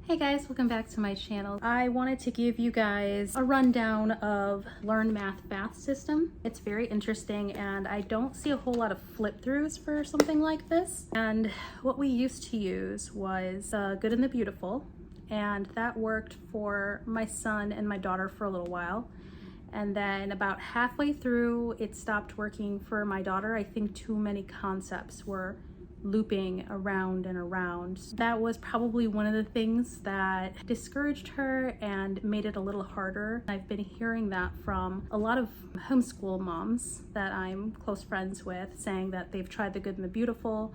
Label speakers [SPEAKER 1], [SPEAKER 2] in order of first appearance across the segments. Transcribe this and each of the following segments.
[SPEAKER 1] Hey guys, welcome back to my channel. I wanted to give you guys a rundown of Learn Math system. It's very interesting and I don't see a whole lot of flip-throughs for something like this. And what we used to use was Good and the Beautiful, and that worked for my son and my daughter for a little while. And then about halfway through, it stopped working for my daughter. I think too many concepts were looping around and around. That was probably one of the things that discouraged her and made it a little harder. I've been hearing that from a lot of homeschool moms that I'm close friends with, saying that they've tried the Good and the Beautiful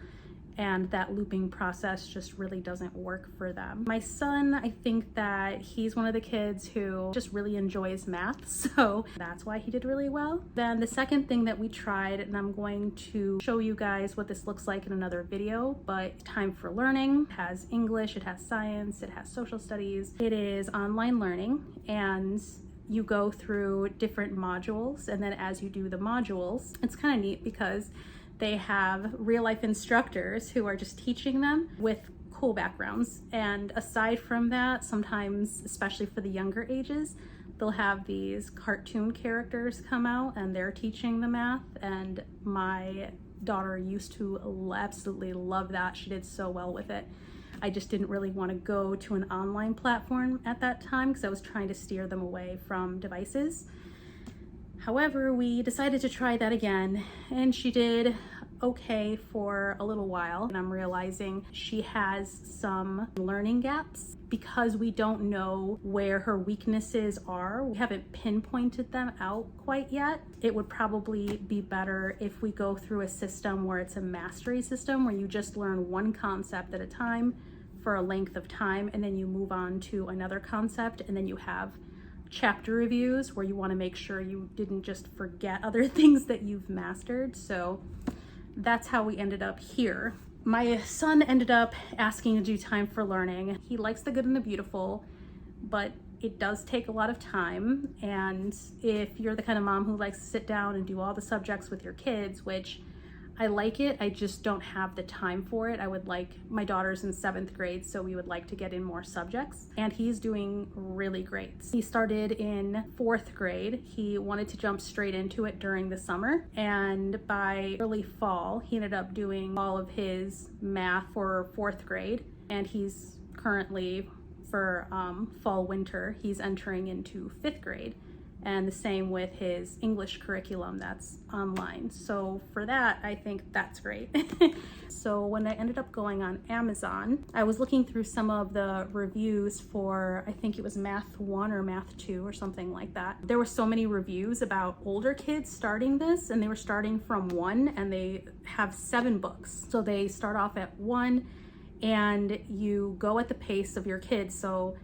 [SPEAKER 1] and that looping process just really doesn't work for them. My son, I think that he's one of the kids who just really enjoys math, so that's why he did really well. Then the second thing that we tried, and I'm going to show you guys what this looks like in another video, but Time for Learning. It has English, it has science, it has social studies. It is online learning, and you go through different modules, and then as you do the modules, it's kind of neat because they have real life instructors who are just teaching them with cool backgrounds. And aside from that, sometimes, especially for the younger ages, they'll have these cartoon characters come out and they're teaching the math. And my daughter used to absolutely love that. She did so well with it. I just didn't really want to go to an online platform at that time because I was trying to steer them away from devices. However, we decided to try that again, and she did okay for a little while. And I'm realizing she has some learning gaps because we don't know where her weaknesses are. We haven't pinpointed them out quite yet. It would probably be better if we go through a system where it's a mastery system, where you just learn one concept at a time for a length of time, and then you move on to another concept, and then you have chapter reviews where you want to make sure you didn't just forget other things that you've mastered. So that's how we ended up here. My son ended up asking to do Time for Learning. He likes the Good and the Beautiful, but it does take a lot of time. And if you're the kind of mom who likes to sit down and do all the subjects with your kids, which I like it, I just don't have the time for it. I would like, my daughter's in 7th grade, so we would like to get in more subjects, and he's doing really great. He started in 4th grade. He wanted to jump straight into it during the summer, and by early fall, he ended up doing all of his math for 4th grade, and he's currently, for fall winter, he's entering into 5th grade. And the same with his English curriculum that's online. So for that, I think that's great. So when I ended up going on Amazon, I was looking through some of the reviews for, I think it was Math 1 or Math 2 or something like that. There were so many reviews about older kids starting this, and they were starting from 1, and they have 7 books. So they start off at 1, and you go at the pace of your kids. So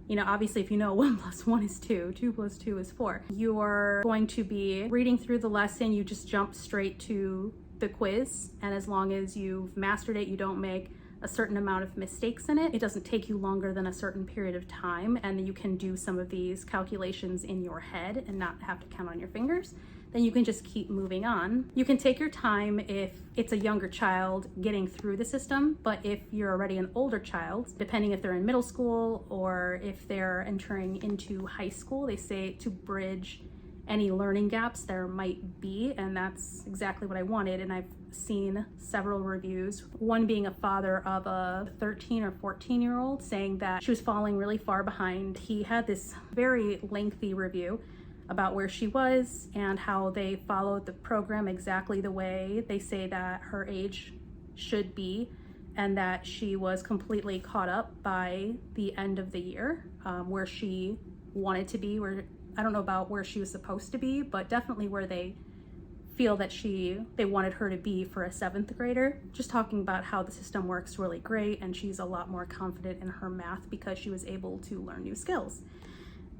[SPEAKER 1] you know, obviously if you know 1 + 1 is 2, 2 + 2 is 4, you're going to be reading through the lesson, you just jump straight to the quiz, and as long as you've mastered it, you don't make a certain amount of mistakes in it. It doesn't take you longer than a certain period of time, and you can do some of these calculations in your head and not have to count on your fingers. Then you can just keep moving on. You can take your time if it's a younger child getting through the system, but if you're already an older child, depending if they're in middle school or if they're entering into high school, they say to bridge any learning gaps there might be, and that's exactly what I wanted. And I've seen several reviews, one being a father of a 13 or 14-year-old saying that she was falling really far behind. He had this very lengthy review about where she was and how they followed the program exactly the way they say that her age should be, and that she was completely caught up by the end of the year, where she wanted to be, where I don't know about where she was supposed to be, but definitely where they feel that they wanted her to be for a 7th grader. Just talking about how the system works really great, and she's a lot more confident in her math because she was able to learn new skills.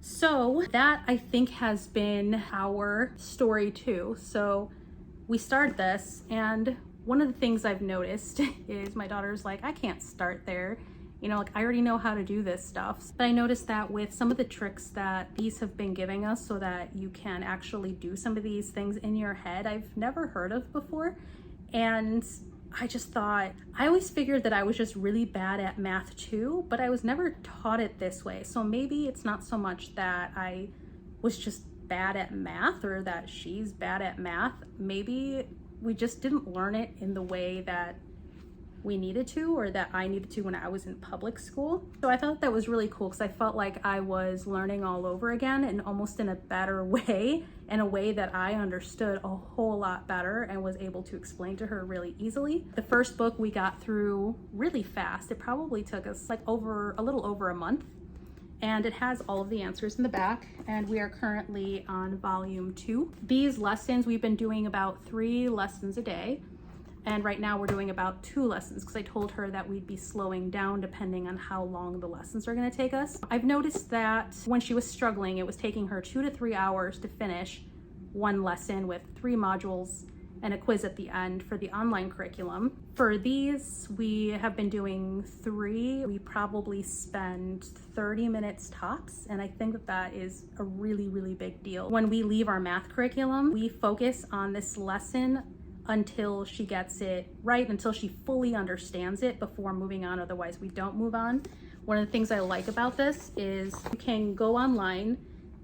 [SPEAKER 1] So that, I think, has been our story too. So we started this, and one of the things I've noticed is my daughter's like, I can't start there. You know, like, I already know how to do this stuff. But I noticed that with some of the tricks that these have been giving us so that you can actually do some of these things in your head, I've never heard of before. And I just thought, I always figured that I was just really bad at math too, but I was never taught it this way. So maybe it's not so much that I was just bad at math or that she's bad at math. Maybe we just didn't learn it in the way that we needed to, or that I needed to when I was in public school. So I thought that was really cool because I felt like I was learning all over again, and almost in a better way, in a way that I understood a whole lot better and was able to explain to her really easily. The first book we got through really fast. It probably took us like a little over a month, and it has all of the answers in the back, and we are currently on volume 2. These lessons, we've been doing about 3 lessons a day. And right now we're doing about 2 lessons because I told her that we'd be slowing down depending on how long the lessons are going to take us. I've noticed that when she was struggling, it was taking her 2 to 3 hours to finish one lesson with 3 modules and a quiz at the end for the online curriculum. For these, we have been doing 3. We probably spend 30 minutes tops, and I think that that is a really, really big deal. When we leave our math curriculum, we focus on this lesson until she gets it right, until she fully understands it before moving on. Otherwise, we don't move on. One of the things I like about this is you can go online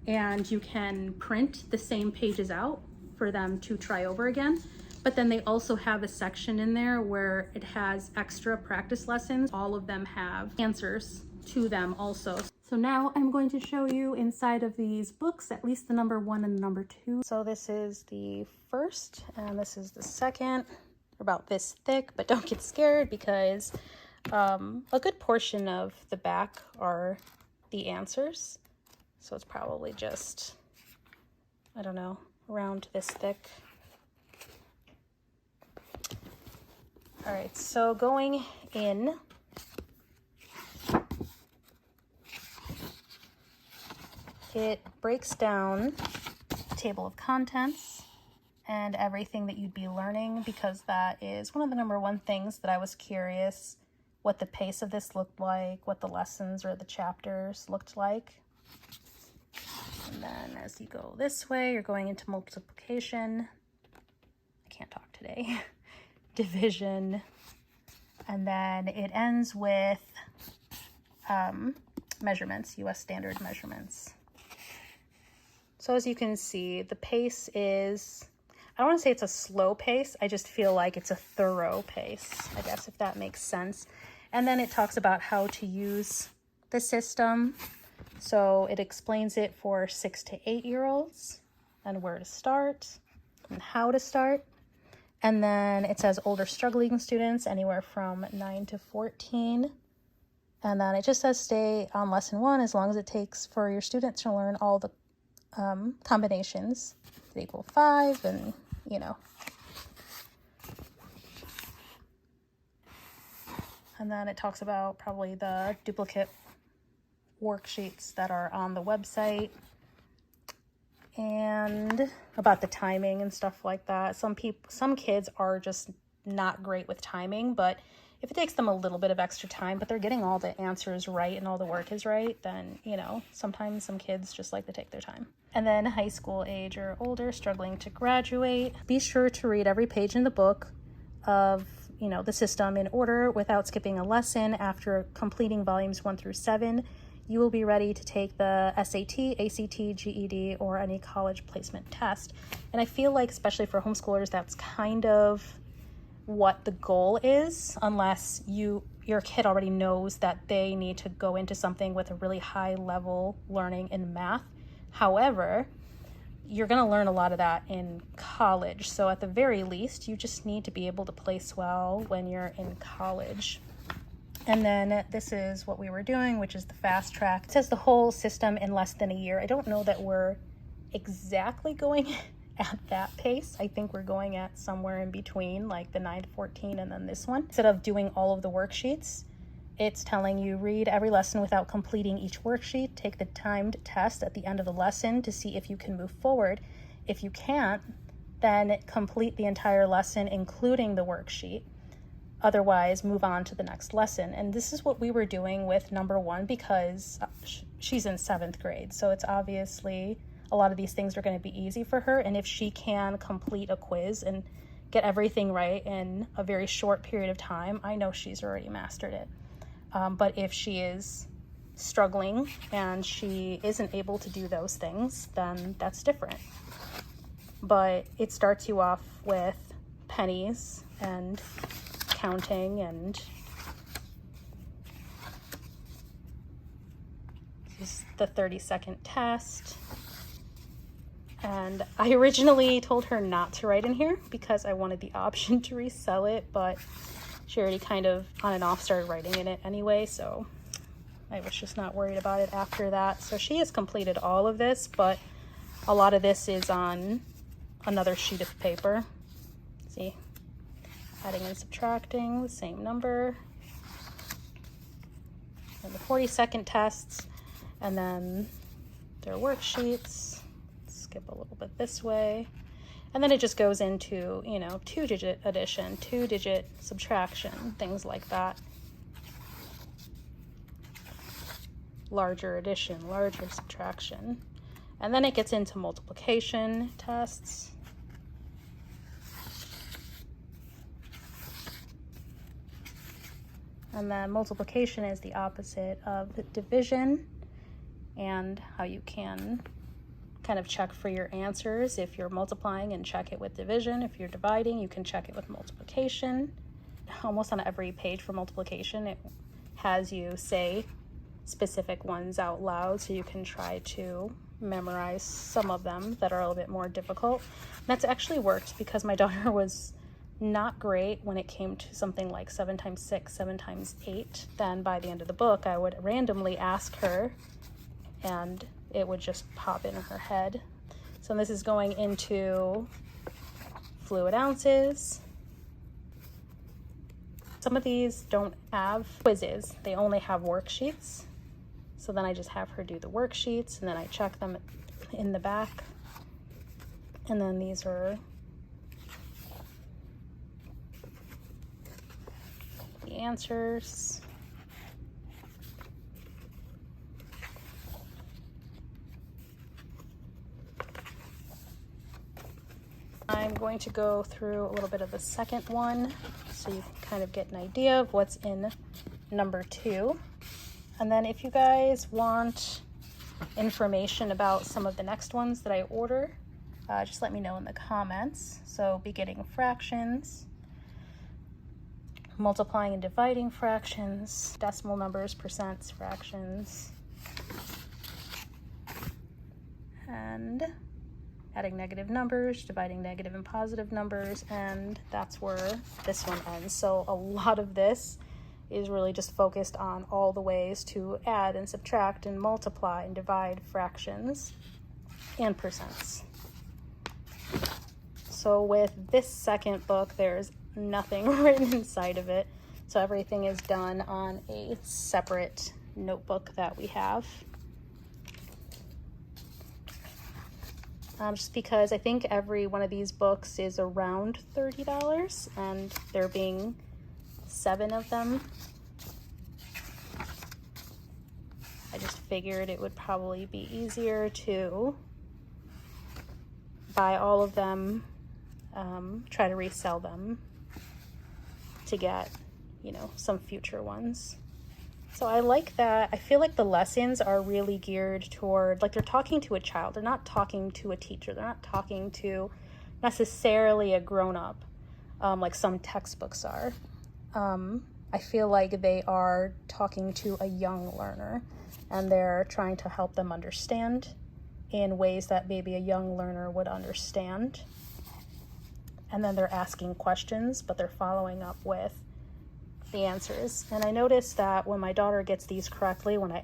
[SPEAKER 1] and you can print the same pages out for them to try over again. But then they also have a section in there where it has extra practice lessons. All of them have answers to them also. So now I'm going to show you inside of these books, at least the number 1 and the number 2. So this is the first and this is the second. They're about this thick, but don't get scared because a good portion of the back are the answers. So it's probably just, I don't know, around this thick. All right, so going in, it breaks down the table of contents and everything that you'd be learning, because that is one of the number 1 things that I was curious what the pace of this looked like, what the lessons or the chapters looked like. And then as you go this way, you're going into multiplication. I can't talk today. Division. And then it ends with measurements, US standard measurements. So as you can see, the pace is, I don't want to say it's a slow pace, I just feel like it's a thorough pace, I guess, if that makes sense. And then it talks about how to use the system. So it explains it for 6 to 8-year-olds and where to start and how to start. And then it says older struggling students, anywhere from 9 to 14. And then it just says stay on lesson 1 as long as it takes for your students to learn all the combinations that equal 5, and you know. And then it talks about probably the duplicate worksheets that are on the website and about the timing and stuff like that. Some kids are just not great with timing, but if it takes them a little bit of extra time, but they're getting all the answers right and all the work is right, then, you know, sometimes some kids just like to take their time. And then high school age or older, struggling to graduate. Be sure to read every page in the book of, you know, the system in order without skipping a lesson. After completing volumes 1 through 7, you will be ready to take the SAT, ACT, GED, or any college placement test. And I feel like, especially for homeschoolers, that's kind of what the goal is, unless your kid already knows that they need to go into something with a really high level learning in math. However, you're going to learn a lot of that in college. So at the very least, you just need to be able to place well when you're in college. And then this is what we were doing, which is the fast track. It says the whole system in less than a year. I don't know that we're exactly going at that pace. I think we're going at somewhere in between, like the 9 to 14 and then this one. Instead of doing all of the worksheets, it's telling you read every lesson without completing each worksheet. Take the timed test at the end of the lesson to see if you can move forward. If you can't, then complete the entire lesson, including the worksheet. Otherwise, move on to the next lesson. And this is what we were doing with number 1 because she's in 7th grade. So it's obviously a lot of these things are going to be easy for her. And if she can complete a quiz and get everything right in a very short period of time, I know she's already mastered it. But if she is struggling and she isn't able to do those things, then that's different. But it starts you off with pennies and counting, and this is the 30-second test. And I originally told her not to write in here because I wanted the option to resell it, but she already kind of on and off started writing in it anyway, so I was just not worried about it after that. So she has completed all of this, but a lot of this is on another sheet of paper. See, adding and subtracting the same number, and the 40-second tests, and then their worksheets. Skip a little bit this way, and then it just goes into, you know, 2-digit addition, 2-digit subtraction, things like that. Larger addition, larger subtraction, and then it gets into multiplication tests. And then multiplication is the opposite of division, and how you can kind of check for your answers. If you're multiplying, and check it with division. If you're dividing, you can check it with multiplication. Almost on every page for multiplication, it has you say specific ones out loud, so you can try to memorize some of them that are a little bit more difficult. And that's actually worked because my daughter was not great when it came to something like 7 times 6, 7 times 8. Then by the end of the book, I would randomly ask her, and it would just pop in her head. So this is going into fluid ounces. Some of these don't have quizzes, they only have worksheets. So then I just have her do the worksheets, and then I check them in the back. And then these are the answers. I'm going to go through a little bit of the second one so you can kind of get an idea of what's in number 2. And then if you guys want information about some of the next ones that I order, just let me know in the comments. So beginning fractions, multiplying and dividing fractions, decimal numbers, percents, fractions, and adding negative numbers, dividing negative and positive numbers, and that's where this one ends. So a lot of this is really just focused on all the ways to add and subtract and multiply and divide fractions and percents. So with this second book, there's nothing written inside of it. So everything is done on a separate notebook that we have. Just because I think every one of these books is around $30, and there being 7 of them, I just figured it would probably be easier to buy all of them, try to resell them to get, you know, some future ones. So I like that. I feel like the lessons are really geared toward, like, they're talking to a child. They're not talking to a teacher. They're not talking to necessarily a grown-up, like some textbooks are. I feel like they are talking to a young learner, and they're trying to help them understand in ways that maybe a young learner would understand. And then they're asking questions, but they're following up with the answers. And I noticed that when my daughter gets these correctly, when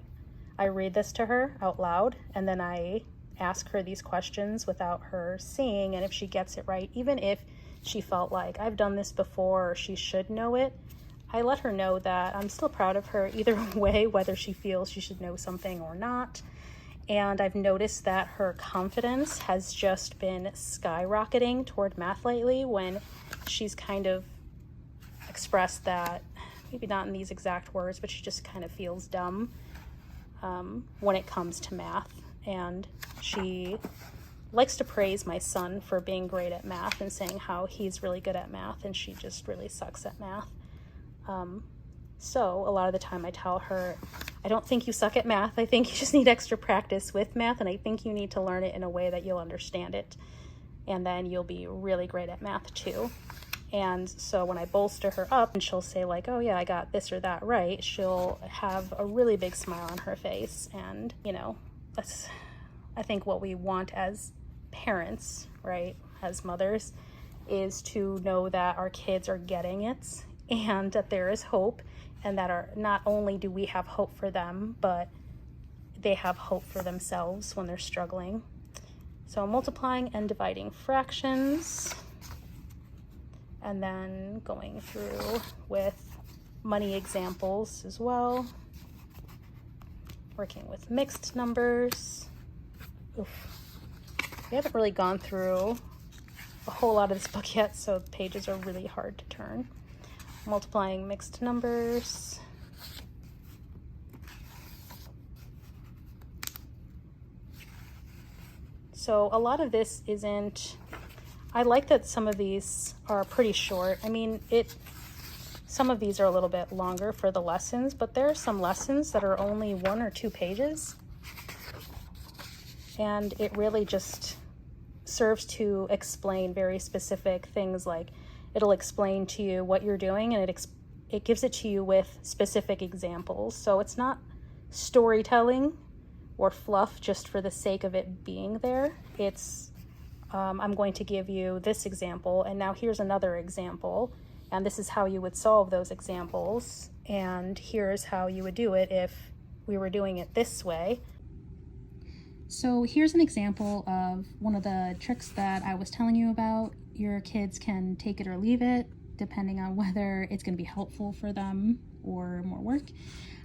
[SPEAKER 1] I read this to her out loud, and then I ask her these questions without her seeing, and if she gets it right, even if she felt like I've done this before or she should know it, I let her know that I'm still proud of her either way, whether she feels she should know something or not. And I've noticed that her confidence has just been skyrocketing toward math lately, when she's kind of expressed that, maybe not in these exact words, but she just kind of feels dumb when it comes to math. And she likes to praise my son for being great at math and saying how he's really good at math and she just really sucks at math. So a lot of the time I tell her, I don't think you suck at math. I think you just need extra practice with math, and I think you need to learn it in a way that you'll understand it. And then you'll be really great at math too. And so when I bolster her up and she'll say like, oh yeah, I got this or that right, she'll have a really big smile on her face. And, you know, that's, I think, what we want as parents, right, as mothers, is to know that our kids are getting it and that there is hope, and that not only do we have hope for them, but they have hope for themselves when they're struggling. So multiplying and dividing fractions, and then going through with money examples as well, working with mixed numbers. Oof. We haven't really gone through a whole lot of this book yet, so the pages are really hard to turn. Multiplying mixed numbers. So a lot of this isn't, I like that some of these are pretty short. I mean, some of these are a little bit longer for the lessons, but there are some lessons that are only 1 or 2 pages. And it really just serves to explain very specific things, like it'll explain to you what you're doing, and it gives it to you with specific examples. So it's not storytelling or fluff just for the sake of it being there. It's, I'm going to give you this example, and now here's another example, and this is how you would solve those examples, and here's how you would do it if we were doing it this way. So here's an example of one of the tricks that I was telling you about. Your kids can take it or leave it, depending on whether it's going to be helpful for them or more work.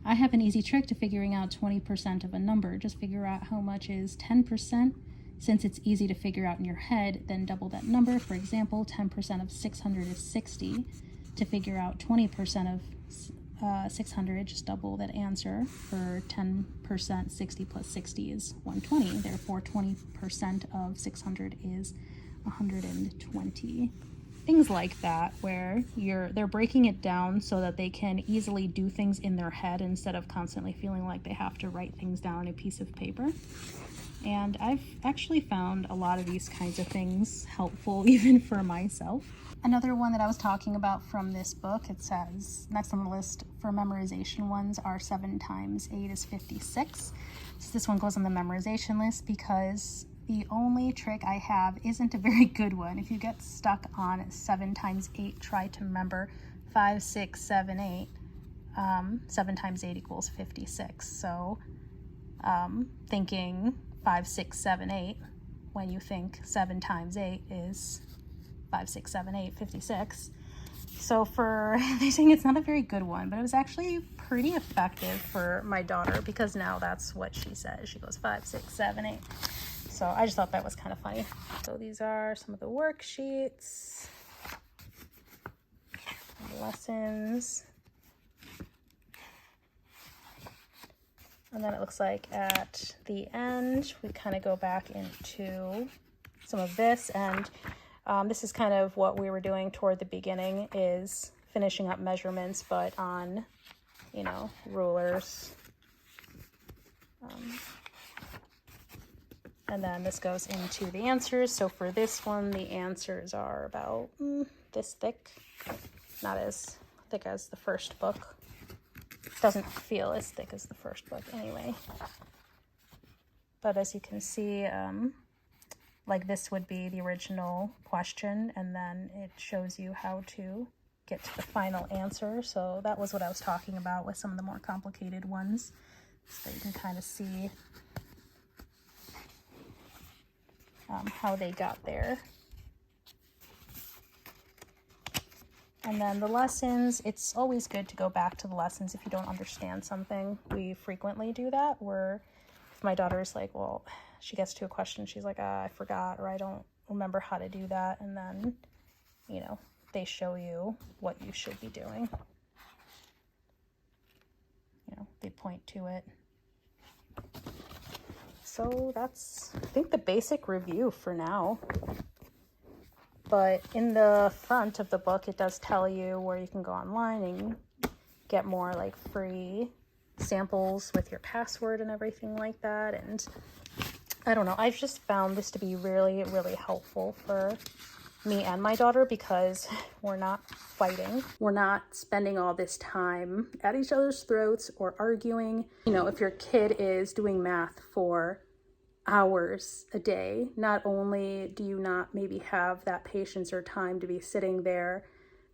[SPEAKER 1] I have an easy trick to figuring out 20% of a number. Just figure out how much is 10%. Since it's easy to figure out in your head, then double that number. For example, 10% of 600 is 60. To figure out 20% of 600, just double that answer. For 10%, 60 plus 60 is 120. Therefore, 20% of 600 is 120. Things like that, where they're breaking it down so that they can easily do things in their head instead of constantly feeling like they have to write things down on a piece of paper. And I've actually found a lot of these kinds of things helpful even for myself. Another one that I was talking about from this book, it says, next on the list for memorization ones are 7 times 8 is 56. So this one goes on the memorization list because the only trick I have isn't a very good one. If you get stuck on 7 times 8, try to remember 5, 6, 7, 8. 7 times 8 equals 56. So thinking 5, 6, 7, 8, when you think 7 times 8 is 5, 6, 7, 8, 56. So they're saying it's not a very good one, but it was actually pretty effective for my daughter because now that's what she says. She goes 5, 6, 7, 8. So I just thought that was kind of funny. So these are some of the worksheets, the lessons. And then it looks like at the end, we kind of go back into some of this. And this is kind of what we were doing toward the beginning, is finishing up measurements, but on, you know, rulers. And then this goes into the answers. So for this one, the answers are about this thick, not as thick as the first book. Doesn't feel as thick as the first book anyway. But as you can see, like this would be the original question, and then it shows you how to get to the final answer. So that was what I was talking about with some of the more complicated ones, so that you can kind of see how they got there. And then the lessons, it's always good to go back to the lessons if you don't understand something. We frequently do that, where if my daughter's like, well, she gets to a question, she's like, I forgot, or I don't remember how to do that. And then, you know, they show you what you should be doing. You know, they point to it. so that's, I think, the basic review for now. But in the front of the book, it does tell you where you can go online and get more like free samples with your password and everything like that. And I don't know, I've just found this to be really, really helpful for me and my daughter because we're not fighting. We're not spending all this time at each other's throats or arguing. You know, if your kid is doing math for hours a day, not only do you not maybe have that patience or time to be sitting there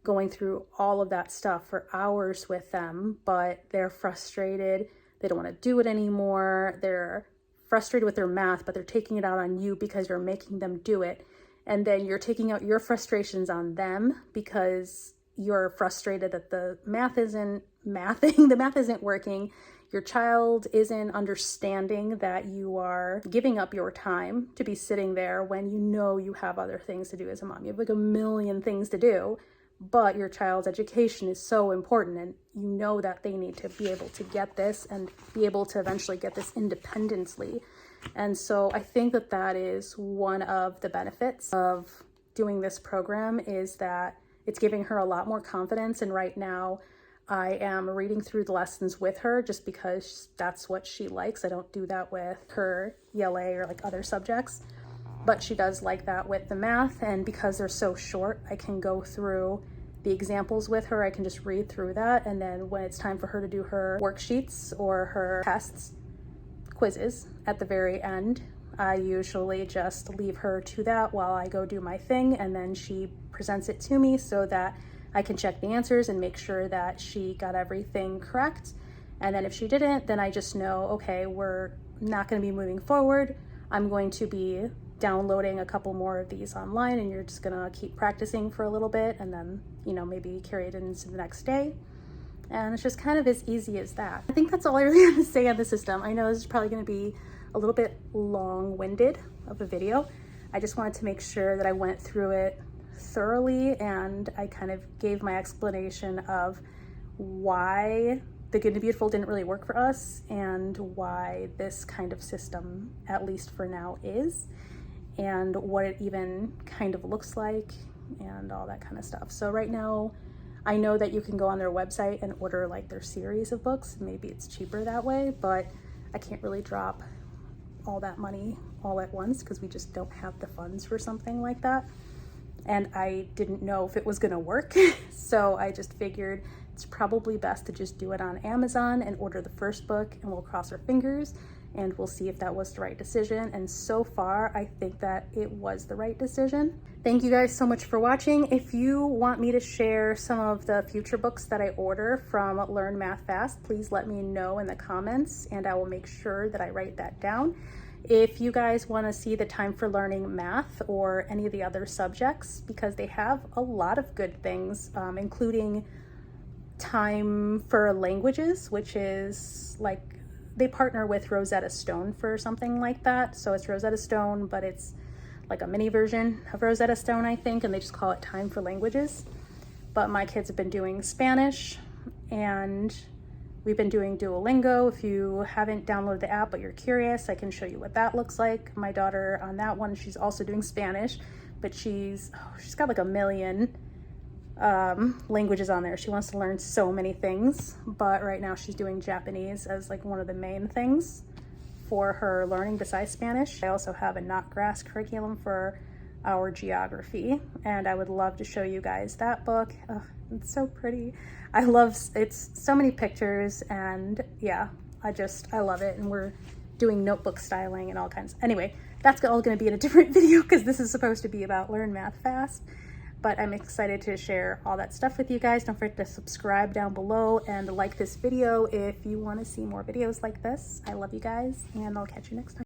[SPEAKER 1] going through all of that stuff for hours with them, but they're frustrated. They don't want to do it anymore. They're frustrated with their math, but they're taking it out on you because you're making them do it. And then you're taking out your frustrations on them because you're frustrated that the math isn't mathing, the math isn't working. Your child isn't understanding that you are giving up your time to be sitting there when you know you have other things to do as a mom. You have like a million things to do, but your child's education is so important, and you know that they need to be able to get this and be able to eventually get this independently. And so I think that that is one of the benefits of doing this program, is that it's giving her a lot more confidence. And right now I am reading through the lessons with her just because that's what she likes. I don't do that with her ELA or like other subjects, but she does like that with the math. And because they're so short, I can go through the examples with her. I can just read through that. And then when it's time for her to do her worksheets or her tests, quizzes at the very end, I usually just leave her to that while I go do my thing, and then she presents it to me so that I can check the answers and make sure that she got everything correct. And then if she didn't, then I just know, okay, we're not going to be moving forward. I'm going to be downloading a couple more of these online, and you're just going to keep practicing for a little bit, and then, you know, maybe carry it into the next day. And it's just kind of as easy as that. I think that's all I really have to say on the system. I know this is probably going to be a little bit long-winded of a video. I just wanted to make sure that I went through it thoroughly, and I kind of gave my explanation of why the Good and Beautiful didn't really work for us and why this kind of system, at least for now, is, and what it even kind of looks like and all that kind of stuff. So right now, I know that you can go on their website and order like their series of books. Maybe it's cheaper that way, but I can't really drop all that money all at once because we just don't have the funds for something like that. And I didn't know if it was gonna work. So I just figured it's probably best to just do it on Amazon and order the first book, and we'll cross our fingers and we'll see if that was the right decision. And so far, I think that it was the right decision. Thank you guys so much for watching. If you want me to share some of the future books that I order from Learn Math Fast, please let me know in the comments and I will make sure that I write that down. If you guys want to see the Time for Learning Math or any of the other subjects, because they have a lot of good things, including Time for Languages, which is like, they partner with Rosetta Stone for something like that. So it's Rosetta Stone, but it's like a mini version of Rosetta Stone, I think, and they just call it Time for Languages. But my kids have been doing Spanish, and we've been doing Duolingo. If you haven't downloaded the app but you're curious, I can show you what that looks like. My daughter on that one, she's also doing Spanish, but she's got like a million languages on there. She wants to learn so many things, but right now she's doing Japanese as like one of the main things for her learning besides Spanish. I also have a Knotgrass curriculum for our geography, and I would love to show you guys that book. Oh, it's so pretty. It's so many pictures, and yeah, I love it. And we're doing notebook styling and all kinds. Anyway, that's all going to be in a different video because this is supposed to be about Learn Math Fast. But I'm excited to share all that stuff with you guys. Don't forget to subscribe down below and like this video if you want to see more videos like this. I love you guys, and I'll catch you next time.